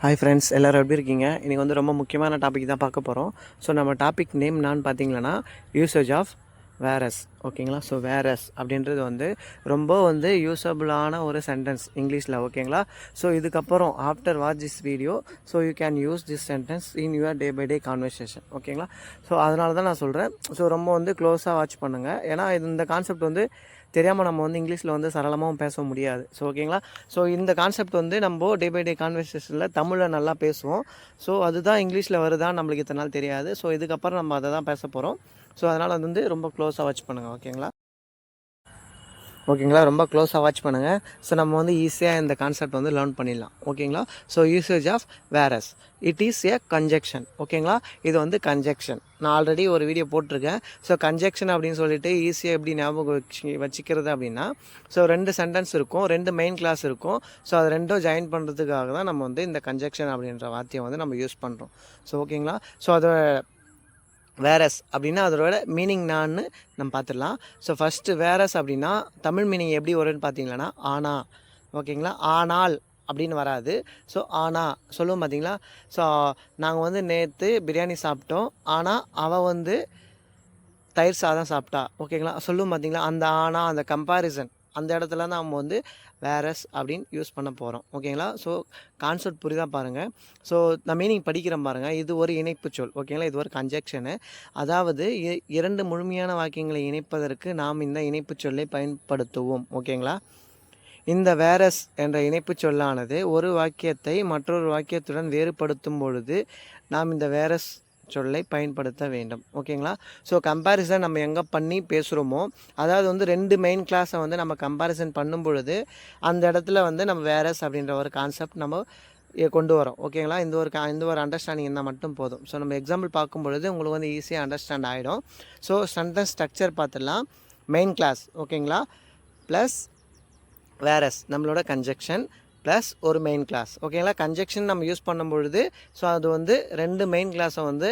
Hi friends, எல்லோரும் எப்படி இருக்கீங்க? இன்றைக்கி வந்து ரொம்ப முக்கியமான டாபிக் தான் பார்க்க போகிறோம். ஸோ நம்ம டாபிக் நேம் நான் பார்த்தீங்கன்னா யூசேஜ் ஆஃப் வேரஸ். ஓகேங்களா? ஸோ வேரஸ் அப்படின்றது வந்து ரொம்ப வந்து யூஸபிளான ஒரு சென்டென்ஸ் இங்கிலீஷில். ஓகேங்களா? ஸோ இதுக்கப்புறம் after watch this video so you can use this sentence in your day by day conversation. ஓகேங்களா? ஸோ அதனால தான் நான் சொல்கிறேன். ஸோ ரொம்ப வந்து க்ளோஸாக வாட்ச் பண்ணுங்கள். ஏன்னா இந்த கான்செப்ட் வந்து தெரியாமல் நம்ம வந்து இங்கிலீஷில் வந்து சரளமாகவும் பேச முடியாது. ஸோ ஓகேங்களா? ஸோ இந்த கான்செப்ட் வந்து நம்ம டே பை டே கான்வர்சேஷனில் தமிழில் நல்லா பேசுவோம். ஸோ அதுதான் இங்கிலீஷில் வருதான்னு நம்மளுக்கு இத்தனை நாள் தெரியாது. ஸோ இதுக்கப்புறம் நம்ம அதை தான் பேச போகிறோம். ஸோ அதனால் அது வந்து ரொம்ப க்ளோஸாக வாட்ச் பண்ணுங்கள். ஓகேங்களா? ரொம்ப க்ளோஸாக வாட்ச் பண்ணுங்கள். ஸோ நம்ம வந்து ஈஸியாக இந்த கான்செப்ட் வந்து லேர்ன் பண்ணிடலாம். ஓகேங்களா? So usage of whereas it is a conjunction. ஓகேங்களா? இது வந்து கன்ஜெக்ஷன். நான் ஆல்ரெடி ஒரு வீடியோ போட்டிருக்கேன். ஸோ கன்ஜெக்ஷன் அப்படின்னு சொல்லிட்டு ஈஸியாக எப்படி ஞாபகம் வச்சுக்கிறது அப்படின்னா, ஸோ 2 சென்டென்ஸ் இருக்கும், 2 மெயின் கிளாஸ் இருக்கும். ஸோ அது ரெண்டும் ஜாயின் பண்ணுறதுக்காக தான் நம்ம வந்து இந்த கன்ஜெக்ஷன் அப்படின்ற வார்த்தையை வந்து நம்ம யூஸ் பண்ணுறோம். ஸோ ஓகேங்களா? ஸோ அதை வேரஸ் அப்படின்னா அதோட மீனிங் நான்னு நம்ம பார்த்துடலாம். ஸோ ஃபஸ்ட்டு வேரஸ் அப்படின்னா தமிழ் மீனிங் எப்படி வரும்னு பார்த்தீங்கன்னா ஆனா. ஓகேங்களா? ஆனால் அப்படின்னு வராது. ஸோ ஆனால் சொல்லுவோம் பார்த்தீங்களா? ஸோ நாங்கள் வந்து நேற்று பிரியாணி சாப்பிட்டோம், ஆனால் அவள் வந்து தயிர் சாதம் சாப்பிட்டா. ஓகேங்களா? சொல்லுவோம் பார்த்தீங்களா? அந்த ஆனால் அந்த கம்பேரிசன் அந்த இடத்துல தான் நம்ம வந்து வேரஸ் அப்படின்னு யூஸ் பண்ண போகிறோம். ஓகேங்களா? ஸோ கான்செப்ட் புரிதா பாருங்கள். ஸோ நான் மீனிங் படிக்கிறேன் பாருங்கள். இது ஒரு இணைப்பு சொல். ஓகேங்களா? இது ஒரு கன்ஜெக்ஷனு. அதாவது 2 முழுமையான வாக்கியங்களை இணைப்பதற்கு நாம் இந்த இணைப்பு சொல்லை பயன்படுத்துவோம். ஓகேங்களா? இந்த வேரஸ் என்ற இணைப்பு சொல்லானது ஒரு வாக்கியத்தை மற்றொரு வாக்கியத்துடன் வேறுபடுத்தும் பொழுது நாம் இந்த வேரஸ் சொல்லை பயன்படுத்த வேண்டும். ஓகேங்களா? ஸோ கம்பேரிசன் நம்ம எங்கே பண்ணி பேசுகிறோமோ, அதாவது வந்து 2 மெயின் கிளாஸை வந்து நம்ம கம்பேரிசன் பண்ணும் பொழுது அந்த இடத்துல வந்து நம்ம வேரஸ் அப்படின்ற ஒரு கான்செப்ட் நம்ம கொண்டு வரோம். ஓகேங்களா? இந்த ஒரு அண்டர்ஸ்டாண்டிங் இருந்தால் மட்டும் போதும். ஸோ நம்ம எக்ஸாம்பிள் பார்க்கும் பொழுது உங்களுக்கு வந்து ஈஸியாக அண்டர்ஸ்டாண்ட் ஆகிடும். ஸோ சென்டென்ஸ் ஸ்ட்ரக்சர் பார்த்துடலாம். Main clause. ஓகேங்களா? ப்ளஸ் வேரஸ் நம்மளோட கன்ஜெக்ஷன் ப்ளஸ் ஒரு மெயின் கிளாஸ். ஓகேங்களா? கன்ஜெக்ஷன் நம்ம யூஸ் பண்ணும் பொழுது ஸோ அது வந்து 2 மெயின் கிளாஸை வந்து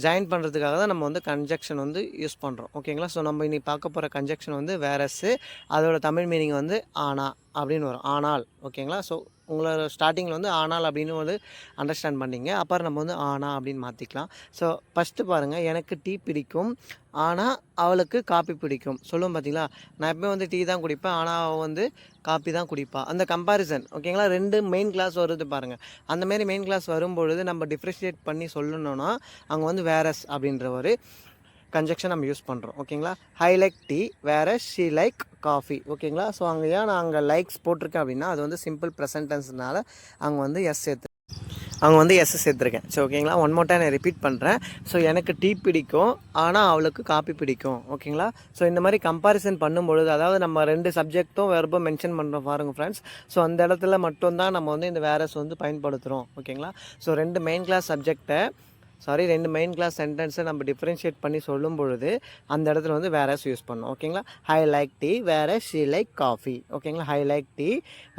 ஜாயின் பண்ணுறதுக்காக தான் நம்ம வந்து கன்ஜெக்ஷன் வந்து யூஸ் பண்ணுறோம். ஓகேங்களா? ஸோ நம்ம இன்றைக்கி பார்க்க போகிற கன்ஜெக்ஷன் வந்து வேரஸ்ஸு. அதோட தமிழ் மீனிங் வந்து ஆனா அப்படின்னு வரும். ஆனால். ஓகேங்களா? ஸோ உங்களோட ஸ்டார்டிங்கில் வந்து ஆனால் அப்படின்னு வந்து அண்டர்ஸ்டாண்ட் பண்ணிங்க. அப்புறம் நம்ம வந்து ஆனா அப்படின்னு மாற்றிக்கலாம். ஸோ ஃபஸ்ட்டு பாருங்கள், எனக்கு டீ பிடிக்கும் ஆனால் அவளுக்கு காப்பி பிடிக்கும். சொல்லுவோம் பார்த்தீங்களா? நான் எப்பவுமே வந்து டீ தான் குடிப்பேன், ஆனால் அவள் வந்து காப்பி தான் குடிப்பா. அந்த கம்பேரிசன். ஓகேங்களா? 2 மெயின் கிளாஸ் வருது பாருங்கள். அந்தமாரி மெயின் கிளாஸ் வரும்பொழுது நம்ம டிஃப்ரென்ஷியேட் பண்ணி சொல்லணுன்னா அங்கே வந்து வேரஸ் அப்படின்ற ஒரு கன்ஜெக்ஷன் நம்ம யூஸ் பண்ணுறோம். ஓகேங்களா? I like tea whereas she like coffee. ஓகேங்களா? ஸோ அங்கே ஏன் நான் அங்கே லைக்ஸ் போட்டிருக்கேன் அப்படின்னா அது வந்து சிம்பிள் ப்ரெசன்டென்ஸ்னால அங்கே வந்து எஸ் சேர்த்துருக்கேன். ஸோ ஓகேங்களா? ஒன் மோர் டைம் நான் ரிப்பீட் பண்ணுறேன். ஸோ எனக்கு டீ பிடிக்கும் ஆனால் அவளுக்கு காப்பி பிடிக்கும். ஓகேங்களா? ஸோ இந்த மாதிரி கம்பேரிசன் பண்ணும்பொழுது, அதாவது நம்ம 2 சப்ஜெக்ட்டும் வெர்பும் மென்ஷன் பண்ணுறோம் பாருங்கள் ஃப்ரெண்ட்ஸ். ஸோ அந்த இடத்துல மட்டும்தான் நம்ம வந்து இந்த வேரஸ் வந்து பயன்படுத்துகிறோம். ஓகேங்களா? ஸோ 2 மெயின் கிளாஸ் சென்டென்ஸை நம்ம டிஃப்ரென்ஷியேட் பண்ணி சொல்லும் பொழுது அந்த இடத்துல வந்து வேரஸ் யூஸ் பண்ணோம். ஓகேங்களா? I like tea whereas she like coffee. ஓகேங்களா? I like tea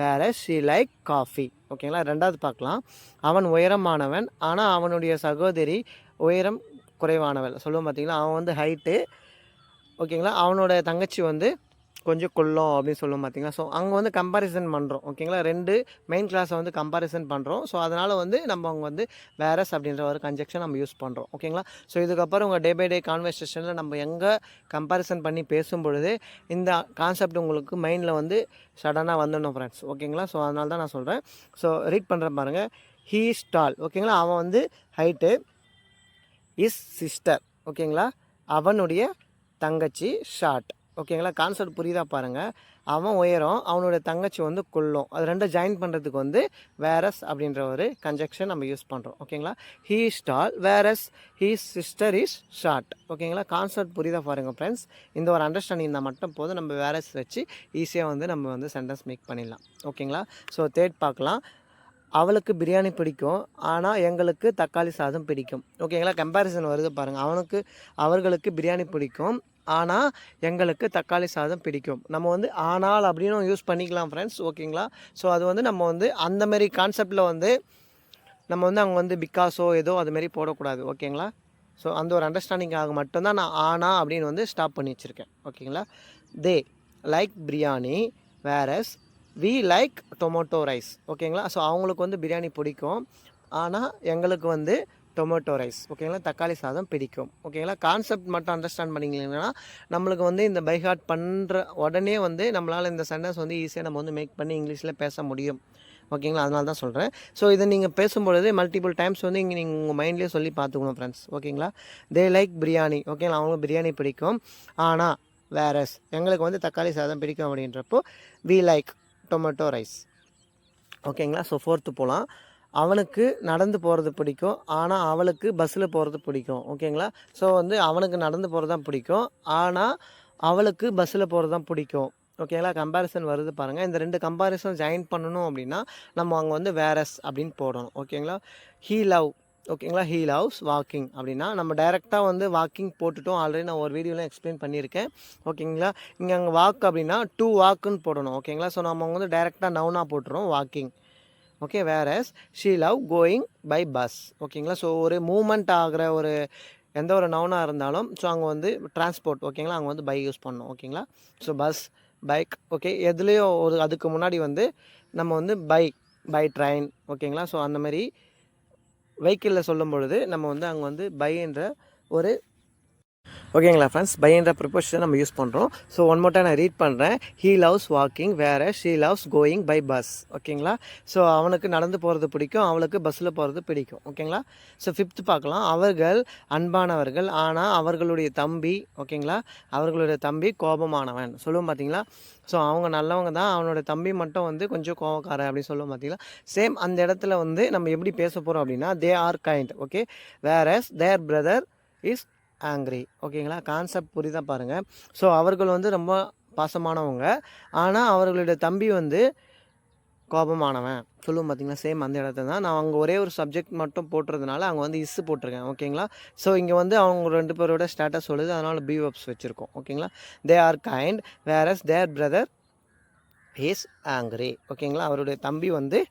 whereas she like coffee. ஓகேங்களா? 2வது பார்க்கலாம். அவன் உயரமானவன் ஆனால் அவனுடைய சகோதரி உயரம் குறைவானவள். சொல்லுவோம் பார்த்தீங்களா? அவன் வந்து ஹைட்டு. ஓகேங்களா? அவனோட தங்கச்சி வந்து கொஞ்சம் கொல்லும் அப்படின்னு சொல்லுவோம் பார்த்தீங்களா? ஸோ அங்கே வந்து கம்பேரிசன் பண்ணுறோம். ஓகேங்களா? 2 மெயின் கிளாஸை வந்து கம்பேரிசன் பண்ணுறோம். ஸோ அதனால் வந்து நம்ம அங்கே வந்து வேரஸ் அப்படின்ற ஒரு கன்ஜெக்ஷன் நம்ம யூஸ் பண்ணுறோம். ஓகேங்களா? ஸோ இதுக்கப்புறம் உங்கள் டே பை டே கான்வர்சேஷனில் நம்ம எங்கே கம்பேரிசன் பண்ணி பேசும் பொழுது இந்த கான்செப்ட் உங்களுக்கு மைண்டில் வந்து சடனாக வந்துடணும் ஃப்ரெண்ட்ஸ். ஓகேங்களா? ஸோ அதனால தான் நான் சொல்கிறேன். ஸோ ரீட் பண்ணுறேன் பாருங்கள். ஹீ இஸ் டால். ஓகேங்களா? அவன் வந்து ஹைட்டு. Is sister. ஓகேங்களா? அவனுடைய தங்கச்சி ஷார்ட். ஓகேங்களா? கான்செப்ட் புரியுதா பாருங்கள். அவன் உயரம், அவனுடைய தங்கச்சி வந்து குள்ளம். அது 2 ஜாயின் பண்ணுறதுக்கு வந்து வேரஸ் அப்படின்ற ஒரு கன்ஜெக்ஷன் நம்ம யூஸ் பண்ணுறோம். ஓகேங்களா? He is doll various he's sister is short. ஓகேங்களா? கான்செப்ட் புரியுதா பாருங்கள் ஃப்ரெண்ட்ஸ். இந்த ஒரு அண்டர்ஸ்டாண்டிங் இருந்தால் மட்டும் போதும், நம்ம வேரஸ் வச்சு ஈஸியாக வந்து நம்ம வந்து சென்டென்ஸ் மேக் பண்ணிடலாம். ஓகேங்களா? ஸோ தேர்ட் பார்க்கலாம். அவளுக்கு பிரியாணி பிடிக்கும் ஆனால் எங்களுக்கு தக்காளி சாதம் பிடிக்கும். ஓகேங்களா? கம்பேரிசன் வருது பாருங்கள். அவர்களுக்கு பிரியாணி பிடிக்கும் ஆனால் எங்களுக்கு தக்காளி சாதம் பிடிக்கும். நம்ம வந்து ஆனால் அப்படின்னு யூஸ் பண்ணிக்கலாம் ஃப்ரெண்ட்ஸ். ஓகேங்களா? ஸோ அது வந்து நம்ம வந்து அந்தமாரி கான்செப்டில் வந்து நம்ம வந்து அங்கே வந்து பிகாஸோ ஏதோ அதுமாரி போடக்கூடாது. ஓகேங்களா? ஸோ அந்த ஒரு அண்டர்ஸ்டாண்டிங்காக மட்டும்தான் நான் ஆனால் அப்படின்னு வந்து ஸ்டாப் பண்ணி வச்சுருக்கேன். ஓகேங்களா? They like biryani whereas we like tomato rice. ஓகேங்களா? ஸோ அவங்களுக்கு வந்து பிரியாணி பிடிக்கும், ஆனால் எங்களுக்கு வந்து டொமேட்டோ ரைஸ். ஓகேங்களா? தக்காளி சாதம் பிடிக்கும். ஓகேங்களா? கான்செப்ட் மட்டும் அண்டர்ஸ்டாண்ட் பண்ணிங்கன்னா நம்மளுக்கு வந்து இந்த பை ஹார்ட் பண்ணுற உடனே வந்து நம்மளால் இந்த சென்டென்ஸ் வந்து ஈஸியாக நம்ம வந்து மேக் பண்ணி இங்கிலீஷில் பேச முடியும். ஓகேங்களா? அதனால தான் சொல்கிறேன். ஸோ இதை நீங்கள் பேசும்பொழுது மல்டிபிள் டைம்ஸ் வந்து இங்கே நீங்கள் உங்கள் மைண்ட்லேயே சொல்லி பார்த்துக்கணும் ஃப்ரெண்ட்ஸ். ஓகேங்களா? They like biryani. ஓகேங்களா? அவங்களுக்கு பிரியாணி பிடிக்கும், ஆனால் வேறஸ் எங்களுக்கு வந்து தக்காளி சாதம் பிடிக்கும் அப்படின்றப்போ வி லைக் டொமேட்டோ ரைஸ். ஓகேங்களா? ஸோ 4th போகலாம். அவனுக்கு நடந்து போகிறது பிடிக்கும், ஆனால் அவளுக்கு பஸ்ஸில் போகிறது பிடிக்கும். ஓகேங்களா? ஸோ வந்து அவனுக்கு நடந்து போகிறது தான் பிடிக்கும், ஆனால் அவளுக்கு பஸ்ஸில் போகிறது தான் பிடிக்கும். ஓகேங்களா? கம்பேரிசன் வருது பாருங்கள். இந்த 2 கம்பேரிசன் ஜாயின் பண்ணணும் அப்படின்னா நம்ம அங்கே வந்து வேரஸ் அப்படின்னு போடணும். ஓகேங்களா? He love. ஓகேங்களா? ஹீ லவ்ஸ் வாக்கிங் அப்படின்னா நம்ம டைரெக்டாக வந்து வாக்கிங் போட்டுட்டோம். ஆல்ரெடி நான் ஒரு வீடியோவில் எக்ஸ்பிளைன் பண்ணியிருக்கேன். ஓகேங்களா? இங்கே அங்கே வாக் அப்படின்னா டு வாக்குன்னு போடணும். ஓகேங்களா? ஸோ நம்ம வந்து டைரெக்டாக நவுனாக போட்டுறோம் walking. Okay, whereas she love going by bus. ஓகேங்களா? ஸோ ஒரு மூமெண்ட் ஆகிற ஒரு எந்த ஒரு நவுனாக இருந்தாலும் ஸோ அங்கே வந்து டிரான்ஸ்போர்ட். ஓகேங்களா? அங்கே வந்து பை யூஸ் பண்ணணும். ஓகேங்களா? So bus, bike. ஓகே, எதுலேயோ ஒரு அதுக்கு முன்னாடி வந்து நம்ம வந்து பை ட்ரெயின். ஓகேங்களா? ஸோ அந்த மாதிரி வெஹிக்கிளில் சொல்லும் பொழுது நம்ம வந்து அங்கே வந்து பை என்ற ஒரு ஓகேங்களா ஃப்ரெண்ட்ஸ், பை என்ற ப்ரிப்போசிஷன் நம்ம யூஸ் பண்ணுறோம். ஸோ ஒன் மோர் டைம் நான் ரீட் பண்ணுறேன். He loves walking whereas she loves going by bus. ஓகேங்களா? ஸோ அவனுக்கு நடந்து போகிறது பிடிக்கும், அவளுக்கு பஸ்ஸில் போகிறது பிடிக்கும். ஓகேங்களா? ஸோ 5th பார்க்கலாம். அவர்கள் அன்பானவர்கள், ஆனால் அவர்களுடைய தம்பி. ஓகேங்களா? அவர்களுடைய தம்பி கோபமானவன். சொல்லுவோம் பார்த்தீங்களா? ஸோ அவங்க நல்லவங்க தான், அவனோட தம்பி மட்டும் வந்து கொஞ்சம் கோபக்காரன் அப்படின்னு சொல்லுவோம் பார்த்தீங்களா? சேம் அந்த இடத்துல வந்து நம்ம எப்படி பேச போகிறோம் அப்படின்னா they are kind. Okay, whereas their brother is angry. ஓகேங்களா? கான்செப்ட் புரியுதா பாருங்கள். ஸோ அவர்கள் வந்து ரொம்ப பாசமானவங்க, ஆனால் அவர்களுடைய தம்பி வந்து கோபமானவன். சொல்லுவோம் பார்த்தீங்களா? சேம் அந்த இடத்துல தான் நான் அங்கே ஒரே ஒரு சப்ஜெக்ட் மட்டும் போட்டுறதுனால அங்கே வந்து இஸ் போட்டிருக்கேன். ஓகேங்களா? ஸோ இங்கே வந்து அவங்க 2 பேரோட ஸ்டேட்டஸ் சொல்லுது, அதனால் பி வெர்ப்ஸ் வச்சுருக்கோம். ஓகேங்களா? They are kind whereas their brother is angry. ஓகேங்களா? அவருடைய தம்பி வந்து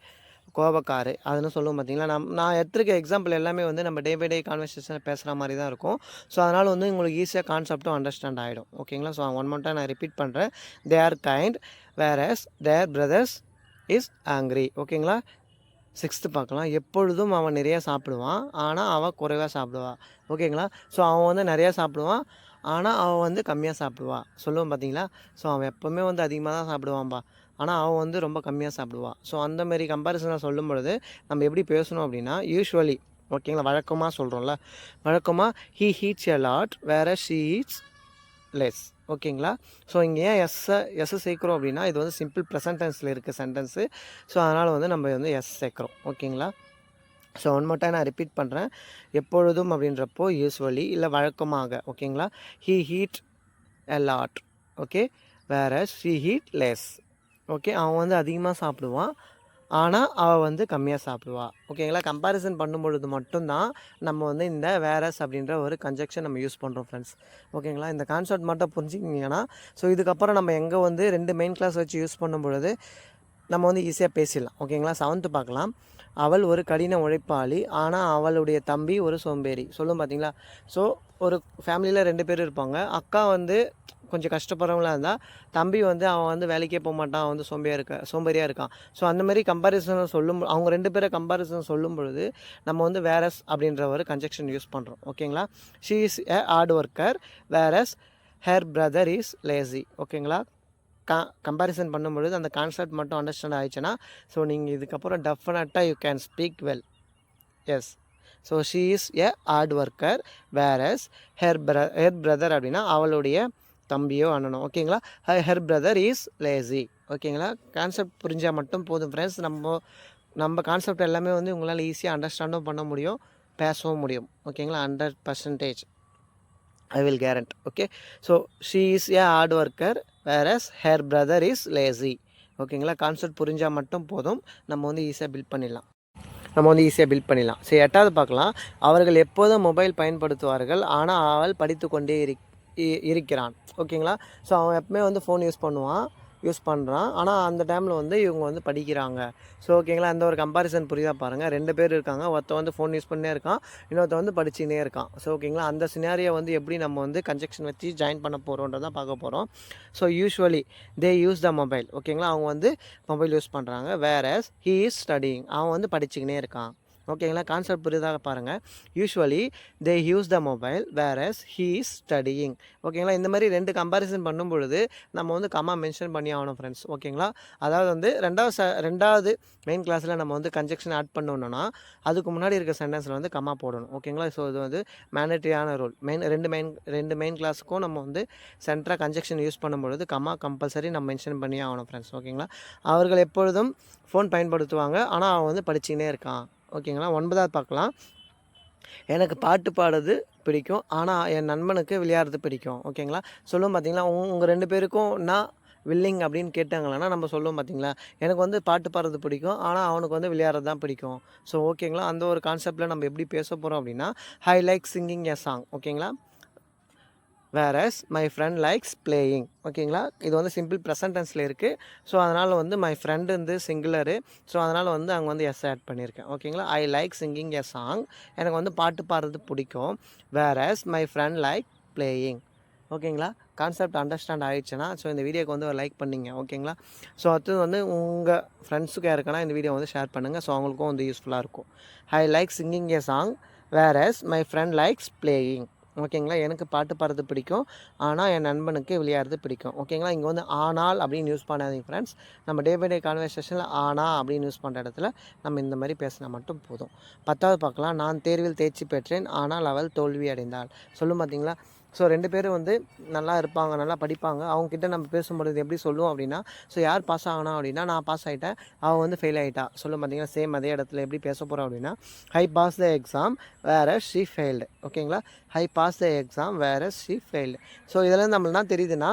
கோபக்காரு அதுன்னு சொல்லுவோம் பார்த்தீங்களா? நான் எடுத்துருக்க எக்ஸாம்பிள் எல்லாமே வந்து நம்ம டே பை டே கான்வர்சேஷனில் பேசுகிற மாதிரி தான் இருக்கும். ஸோ அதனால் வந்து உங்களுக்கு ஈஸியாக கான்செப்டும் அண்டர்ஸ்டாண்ட் ஆகிடும். ஓகேங்களா? ஸோ ஒன் மோர் டைம் நான் ரிப்பீட் பண்ணுறேன். They are kind whereas their brothers is angry. ஓகேங்களா? 6th பார்க்கலாம். எப்பொழுதும் அவன் நிறையா சாப்பிடுவான், ஆனால் அவன் குறைவாக சாப்பிடுவா. ஓகேங்களா? ஸோ அவன் வந்து நிறையா சாப்பிடுவான், ஆனால் அவன் வந்து கம்மியாக சாப்பிடுவா. சொல்லுவோம் பார்த்தீங்களா? ஸோ அவன் எப்போவுமே வந்து அதிகமாக தான் சாப்பிடுவான்பா, ஆனால் அவன் வந்து ரொம்ப கம்மியாக சாப்பிடுவான். ஸோ அந்தமாரி கம்பேரிசனை சொல்லும் பொழுது நம்ம எப்படி பேசணும் அப்படின்னா யூஸ்வலி. ஓகேங்களா? வழக்கமாக சொல்கிறோம்ல, வழக்கமாக ஹீ ஹீட்ஸ் எ லாட் வேற ஷீ ஈட்ஸ் லெஸ். ஓகேங்களா? ஸோ இங்கே ஏன் எஸ் சேர்க்குறோம் அப்படின்னா இது வந்து சிம்பிள் ப்ரெசன்ட் டென்ஸில் இருக்குது சென்டென்ஸு. ஸோ அதனால் வந்து நம்ம வந்து எஸ் சேர்க்குறோம். ஓகேங்களா? ஸோ ஒன் மோர் டைம் நான் ரிப்பீட் பண்ணுறேன். எப்பொழுதும் அப்படின்றப்போ யூஸ்வலி இல்லை வழக்கமாக. ஓகேங்களா? He heat a lot. Okay, வேற ஷீ ஹீட் லெஸ். ஓகே, அவன் வந்து அதிகமாக சாப்பிடுவான், ஆனால் அவள் வந்து கம்மியாக சாப்பிடுவா. ஓகேங்களா? கம்பேரிசன் பண்ணும்பொழுது மட்டும்தான் நம்ம வந்து இந்த வேரஸ் அப்படின்ற ஒரு கன்ஜெக்ஷன் நம்ம யூஸ் பண்ணுறோம் ஃப்ரெண்ட்ஸ். ஓகேங்களா? இந்த கான்செப்ட் மட்டும் புரிஞ்சுக்கிங்கன்னா ஸோ இதுக்கப்புறம் நம்ம எங்கே வந்து 2 மெயின் கிளாஸ் வச்சு யூஸ் பண்ணும் பொழுது நம்ம வந்து ஈஸியாக பேசிடலாம். ஓகேங்களா? 7th பார்க்கலாம். அவள் ஒரு கடின உழைப்பாளி, ஆனால் அவளுடைய தம்பி ஒரு சோம்பேறி. சொல்லும் பார்த்தீங்களா? ஸோ ஒரு ஃபேமிலியில் 2 பேர் இருப்பாங்க. அக்கா வந்து கொஞ்சம் கஷ்டப்படுறவங்களா இருந்தால், தம்பி வந்து அவன் வந்து வேலைக்கே போக மாட்டான், அவன் வந்து சோம்பேறியாக இருக்கான். ஸோ அந்த மாதிரி கம்பேரிசனை அவங்க 2 பேரை கம்பேரிசன் சொல்லும் பொழுது நம்ம வந்து வேரஸ் அப்படின்ற ஒரு கன்ஜெக்ஷன் யூஸ் பண்ணுறோம். ஓகேங்களா? She is a hard worker whereas her brother is lazy. ஓகேங்களா? கம்பேரிசன் பண்ணும்பொழுது அந்த கான்செப்ட் மட்டும் அண்டர்ஸ்டாண்ட் ஆயிடுச்சுன்னா ஸோ நீங்கள் இதுக்கப்புறம் டெஃபினட்டாக you can speak well. Yes. So she is a hard worker whereas her brother அப்படின்னா அவளுடைய தம்பியோ அண்ணனோ. ஓகேங்களா? Her brother is lazy. ஓகேங்களா? கான்செப்ட் புரிஞ்சால் மட்டும் போதும் ஃப்ரெண்ட்ஸ். நம்ம கான்செப்ட் எல்லாமே வந்து உங்களால் ஈஸியாக அண்டர்ஸ்டாண்டும் பண்ண முடியும், பேசவும் முடியும். ஓகேங்களா? 100% I will guarantee. Okay, so she is a hard worker whereas her brother is lazy. ஓகேங்களா? கான்செப்ட் புரிஞ்சால் மட்டும் போதும், நம்ம வந்து ஈஸியாக பில்ட் பண்ணிடலாம். சரி, 8வது பார்க்கலாம். அவர்கள் எப்போதும் மொபைல் பயன்படுத்துவார்கள், ஆனால் அவள் படித்து கொண்டே இருக்கிறான். ஓகேங்களா? ஸோ அவன் எப்பவுமே வந்து ஃபோன் யூஸ் பண்ணுவான், யூஸ் பண்ணுறான், ஆனால் அந்த டைமில் வந்து இவங்க வந்து படிக்கிறாங்க. ஸோ ஓகேங்களா, அந்த ஒரு கம்பேரிசன் புரியுதா பாருங்கள். 2 பேர் இருக்காங்க, ஒருத்தன் வந்து ஃபோன் யூஸ் பண்ணினே இருக்கான், இன்னொருத்தன் வந்து படிச்சுக்கினே இருக்கான். ஸோ ஓகேங்களா, அந்த சினாரியை வந்து எப்படி நம்ம வந்து கன்ஜெக்ஷன் வச்சு ஜாயின் பண்ண போகிறோன்றதான் பார்க்க போகிறோம். So usually they use the mobile. ஓகேங்களா, அவங்க வந்து மொபைல் யூஸ் பண்ணுறாங்க. வேரஸ் ஹீ இஸ் ஸ்டடியிங், அவன் வந்து படிச்சுக்கினே இருக்கான். ஓகேங்களா, கான்செப்ட் புரியுதாக பாருங்கள். Usually they use the mobile various he is studying. ஓகேங்களா, இந்த மாதிரி 2 கம்பேரிசன் பண்ணும் பொழுது நம்ம வந்து கம்மா மென்ஷன் பண்ணி ஆகணும் ஃப்ரெண்ட்ஸ். ஓகேங்களா, அதாவது வந்து ரெண்டாவது மெயின் கிளாஸில் நம்ம வந்து கன்ஜெக்ஷன் ஆட் பண்ணணும்னா அதுக்கு முன்னாடி இருக்க சென்டென்ஸில் வந்து கம்மா போடணும். ஓகேங்களா, ஸோ இது வந்து மேண்டட்ரியான ரூல். ரெண்டு மெயின் கிளாஸுக்கும் நம்ம வந்து சென்டராக கன்ஜெக்ஷன் யூஸ் பண்ணும்பொழுது கம்மா கம்பல்சரி நம்ம மென்ஷன் பண்ணி ஆகணும் ஃப்ரெண்ட்ஸ். ஓகேங்களா, அவர்கள் எப்பொழுதும் ஃபோன் பயன்படுத்துவாங்க, ஆனால் அவன் வந்து படிச்சுக்கினே இருக்கான். ஓகேங்களா, 9வது பார்க்கலாம். எனக்கு பாட்டு பாடுறது பிடிக்கும், ஆனால் என் நண்பனுக்கு விளையாடுறது பிடிக்கும். ஓகேங்களா, சொல்லுவோம் பார்த்தீங்களா, உங்கள் 2 பேருக்கும் நான் வில்லிங் அப்படின்னு கேட்டாங்களா நம்ம சொல்லுவோம் பார்த்தீங்களா, எனக்கு வந்து பாட்டு பாடுறது பிடிக்கும், ஆனால் அவனுக்கு வந்து விளையாடுறது தான் பிடிக்கும். ஸோ ஓகேங்களா, அந்த ஒரு கான்செப்டில் நம்ம எப்படி பேச போகிறோம் அப்படின்னா, I like singing a song. ஓகேங்களா, whereas my friend likes playing. ஓகேங்களா, இது வந்து சிம்பிள் ப்ரெசன்ட் டென்ஸில் இருக்குது. ஸோ அதனால் வந்து மை ஃப்ரெண்டு வந்து சிங்குலரு. ஸோ அதனால் வந்து அங்கே வந்து எஸ் ஆட் பண்ணியிருக்கேன். ஓகேங்களா, I like singing a song, எனக்கு வந்து பாட்டு பாடுறது பிடிக்கும். Various my friend like playing. ஓகேங்களா, கான்செப்ட் அண்டர்ஸ்டாண்ட் ஆகிடுச்சுன்னா ஸோ இந்த வீடியோக்கு வந்து ஒரு லைக் பண்ணிங்க. ஓகேங்களா, ஸோ அடுத்தது வந்து உங்கள் ஃப்ரெண்ட்ஸுக்கு யாருக்குன்னா இந்த வீடியோ வந்து ஷேர் பண்ணுங்கள். ஸோ அவங்களுக்கும் வந்து யூஸ்ஃபுல்லாக இருக்கும். ஐ like singing a song various my friend likes playing. ஓகேங்களா, எனக்கு பாட்டு பாடுறது பிடிக்கும், ஆனால் என் நண்பனுக்கு விளையாடுறது பிடிக்கும். ஓகேங்களா, இங்கே வந்து ஆனால் அப்படின்னு யூஸ் பண்ணாதீங்க ஃப்ரெண்ட்ஸ். நம்ம டே பை டே கான்வர்சேஷனில் ஆனால் அப்படின்னு யூஸ் பண்ணுற இடத்துல நம்ம இந்த மாதிரி பேசினா மட்டும் போதும். 10வது பார்க்கலாம். நான் தேர்வில் தேர்ச்சி பெற்றேன், ஆனால் அவள் தோல்வி அடைந்தாள். சொல்லும் பார்த்தீங்களா, ஸோ 2 பேரும் வந்து நல்லா இருப்பாங்க, நல்லா படிப்பாங்க. அவங்கக்கிட்ட நம்ம பேசும்பொழுது எப்படி சொல்லுவோம் அப்படின்னா, ஸோ யார் பாஸ் ஆகணும் அப்படின்னா, நான் பாஸ் ஆகிட்டேன், அவள் வந்து ஃபெயில் ஆகிட்டா. சொல்லும் பார்த்தீங்கன்னா, சேம் அதே இடத்துல எப்படி பேச போகிறோம் அப்படின்னா, I pass the exam whereas she failed. ஓகேங்களா, I pass the exam whereas she failed. So இதெல்லாம் நம்மளுக்கு என்ன தெரியுதுன்னா,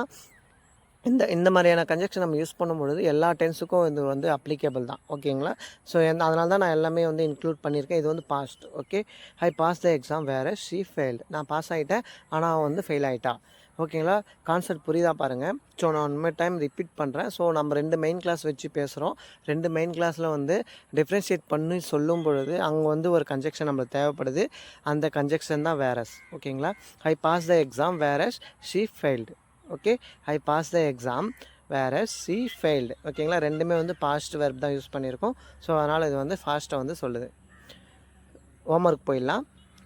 இந்த மாதிரியான கன்ஜெக்ஷன் நம்ம யூஸ் பண்ணும்பொழுது எல்லா டென்ஸுக்கும் இது வந்து அப்ளிகேபிள் தான். ஓகேங்களா, ஸோ அதனால தான் நான் எல்லாமே வந்து இன்க்ளூட் பண்ணியிருக்கேன். இது வந்து past. Okay, I pass the exam whereas she failed. நான் பாஸ் ஆகிட்டேன், ஆனால் அவன் வந்து ஃபெயில் ஆகிட்டா. ஓகேங்களா, கான்செப்ட் புரியுதா பாருங்கள். ஸோ நான் இன்னொரு டைம் ரிப்பீட் பண்ணுறேன். ஸோ நம்ம 2 மெயின் கிளாஸ் வச்சு பேசுகிறோம். 2 மெயின் கிளாஸில் வந்து டிஃப்ரென்ஷியேட் பண்ணி சொல்லும் பொழுது அங்கே வந்து ஒரு கன்ஜெக்ஷன் நம்மளுக்கு தேவைப்படுது. அந்த கன்ஜெக்ஷன் தான் வேரஸ். ஓகேங்களா, I pass the exam whereas she failed. Okay, I pass the exam whereas she failed. ஓகேங்களா, ரெண்டுமே வந்து பாஸ்ட் வெர்ப் தான் யூஸ் பண்ணியிருக்கோம். ஸோ அதனால் இது வந்து ஃபாஸ்ட்டாக வந்து சொல்லுது. ஹோம்ஒர்க் போயிடலாம்.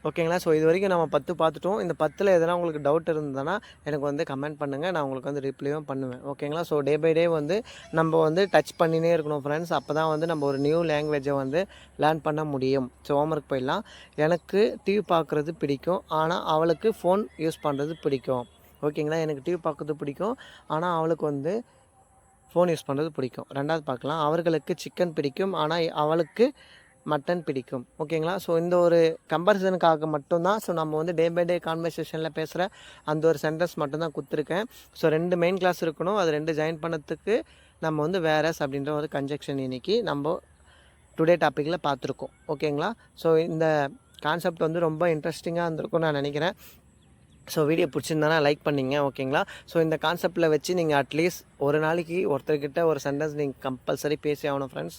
ஓகேங்களா, ஸோ இது வரைக்கும் நம்ம 10 பார்த்துட்டோம். இந்த 10ல் எதனா உங்களுக்கு டவுட் இருந்ததுன்னா எனக்கு வந்து கமெண்ட் பண்ணுங்கள், நான் உங்களுக்கு வந்து ரிப்ளையும் பண்ணுவேன். ஓகேங்களா, ஸோ டே பை டே வந்து நம்ம வந்து டச் பண்ணினே இருக்கணும் ஃப்ரெண்ட்ஸ். அப்போ தான் வந்து நம்ம ஒரு நியூ லாங்குவேஜை வந்து லேர்ன் பண்ண முடியும். ஸோ ஹோம்ஒர்க் போயிடலாம். எனக்கு டிவி பார்க்குறது பிடிக்கும், ஆனால் அவளுக்கு ஃபோன் யூஸ் பண்ணுறது பிடிக்கும். ஓகேங்களா, எனக்கு டிவி பார்க்குறது பிடிக்கும், ஆனால் அவளுக்கு வந்து ஃபோன் யூஸ் பண்ணுறது பிடிக்கும். 2வது பார்க்கலாம். அவர்களுக்கு சிக்கன் பிடிக்கும், ஆனால் அவளுக்கு மட்டன் பிடிக்கும். ஓகேங்களா, ஸோ இந்த ஒரு கம்பேரிசனுக்காக மட்டும்தான். ஸோ நம்ம வந்து டே பை டே கான்வர்சேஷனில் பேசுகிற அந்த ஒரு சென்டென்ஸ் மட்டும்தான் கொடுத்துருக்கேன். ஸோ 2 மெயின் கிளாஸ் இருக்கணும், அது 2 ஜாயின் பண்ணதுக்கு நம்ம வந்து வேரஸ் அப்படின்ற ஒரு கன்ஜெக்ஷன் இன்றைக்கி நம்ம டுடே டாப்பிக்கில் பார்த்துருக்கோம். ஓகேங்களா, ஸோ இந்த கான்செப்ட் வந்து ரொம்ப இன்ட்ரெஸ்டிங்காக இருந்திருக்கும்னு நான் நினைக்கிறேன். ஸோ வீடியோ பிடிச்சிருந்தானா லைக் பண்ணிங்க. ஓகேங்களா, ஸோ இந்த கான்செப்டில் வச்சு நீங்கள் அட்லீஸ்ட் ஒரு நாளைக்கு ஒருத்தர்கிட்ட ஒரு சென்டென்ஸ் நீங்கள் கம்பல்சரி பேசி ஆகணும் ஃப்ரெண்ட்ஸ்.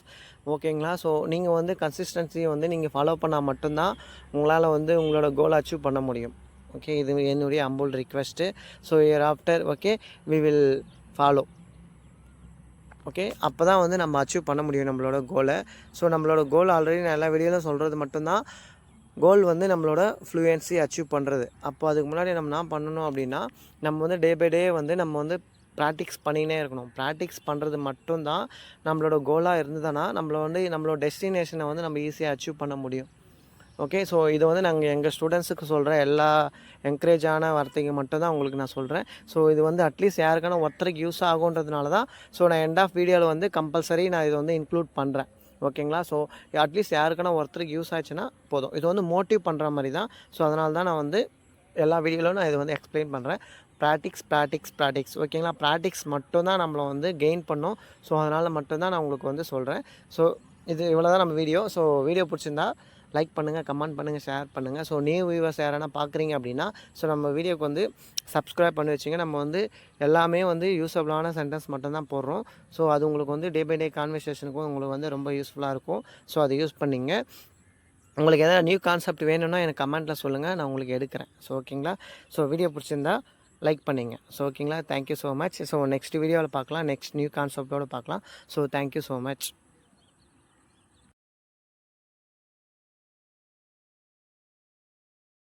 ஓகேங்களா, ஸோ நீங்கள் வந்து கன்சிஸ்டன்சியை வந்து நீங்கள் ஃபாலோ பண்ணால் மட்டும்தான் உங்களால் வந்து உங்களோட கோலை அச்சீவ் பண்ண முடியும். ஓகே, இது என்னுடைய humble request. So year after okay we will follow. Okay, அப்போ தான் வந்து நம்ம அச்சீவ் பண்ண முடியும் நம்மளோட கோலை. ஸோ நம்மளோட கோல் ஆல்ரெடி நான் எல்லா வீடியோவில் சொல்கிறது மட்டும்தான் கோல் வந்து நம்மளோட ஃப்ளூயன்சி அச்சீவ் பண்ணுறது. அப்போ அதுக்கு முன்னாடி நம்ம என்ன பண்ணணும் அப்படின்னா, நம்ம வந்து டே பை டே வந்து நம்ம வந்து ப்ராக்டிக்ஸ் பண்ணினே இருக்கணும். ப்ராக்டிக்ஸ் பண்ணுறது மட்டும்தான் நம்மளோட கோலாக இருந்ததுன்னா நம்மளோட டெஸ்டினேஷனை வந்து நம்ம ஈஸியாக அச்சீவ் பண்ண முடியும். ஓகே, ஸோ இதை வந்து நாங்கள் எங்கள் ஸ்டூடெண்ட்ஸுக்கு சொல்கிற எல்லா என்கரேஜான வார்த்தைங்க மட்டும்தான் உங்களுக்கு நான் சொல்கிறேன். ஸோ இது வந்து அட்லீஸ்ட் யாருக்கான ஒருத்தருக்கு யூஸ் ஆகுன்றதுனால தான் ஸோ நான் எண்ட் ஆஃப் வீடியோவில் வந்து கம்பல்சரி நான் இதை வந்து இன்க்ளூட் பண்ணுறேன். ஓகேங்களா, ஸோ அட்லீஸ்ட் யாருக்கான ஒருத்தருக்கு யூஸ் ஆச்சுன்னா போதும். இது வந்து மோட்டிவ் பண்ணுற மாதிரி தான். ஸோ அதனால தான் நான் வந்து எல்லா வீடியோவிலும் நான் இதை வந்து எக்ஸ்பிளைன் பண்ணுறேன். ப்ராக்டிக்ஸ். ஓகேங்களா, ப்ராக்டிக்ஸ் மட்டும்தான் நம்மளை வந்து கெயின் பண்ணோம். ஸோ அதனால் மட்டும்தான் நான் உங்களுக்கு வந்து சொல்கிறேன். ஸோ இது இவ்வளோ தான் நம்ம வீடியோ. ஸோ வீடியோ பிடிச்சிருந்தா லைக் பண்ணுங்கள், கமெண்ட் பண்ணுங்கள், ஷேர் பண்ணுங்கள். ஸோ நியூ வியூவர்ஸ் யாரானா பார்க்குறீங்க அப்படின்னா ஸோ நம்ம வீடியோக்கு வந்து சப்ஸ்கிரைப் பண்ணி வச்சுங்க. நம்ம வந்து எல்லாமே வந்து யூஸபிளான சென்டென்ஸ் மட்டும்தான் போடுறோம். ஸோ அது உங்களுக்கு வந்து டே பை டே கான்வர்சேஷனுக்கும் உங்களுக்கு வந்து ரொம்ப யூஸ்ஃபுல்லாக இருக்கும். ஸோ அதை யூஸ் பண்ணிங்க. உங்களுக்கு எதாவது நியூ கான்செப்ட் வேணும்னா எனக்கு கமெண்ட்டில் சொல்லுங்கள், நான் உங்களுக்கு எடுக்கிறேன். ஸோ ஓகேங்களா. ஸோ வீடியோ பிடிச்சிருந்தா லைக் பண்ணிங்க. ஸோ ஓகேங்களா. Thank you so much. So next வீடியோவில் பார்க்கலாம். நெக்ஸ்ட் நியூ கான்செப்டோடு பார்க்கலாம். So thank you so much.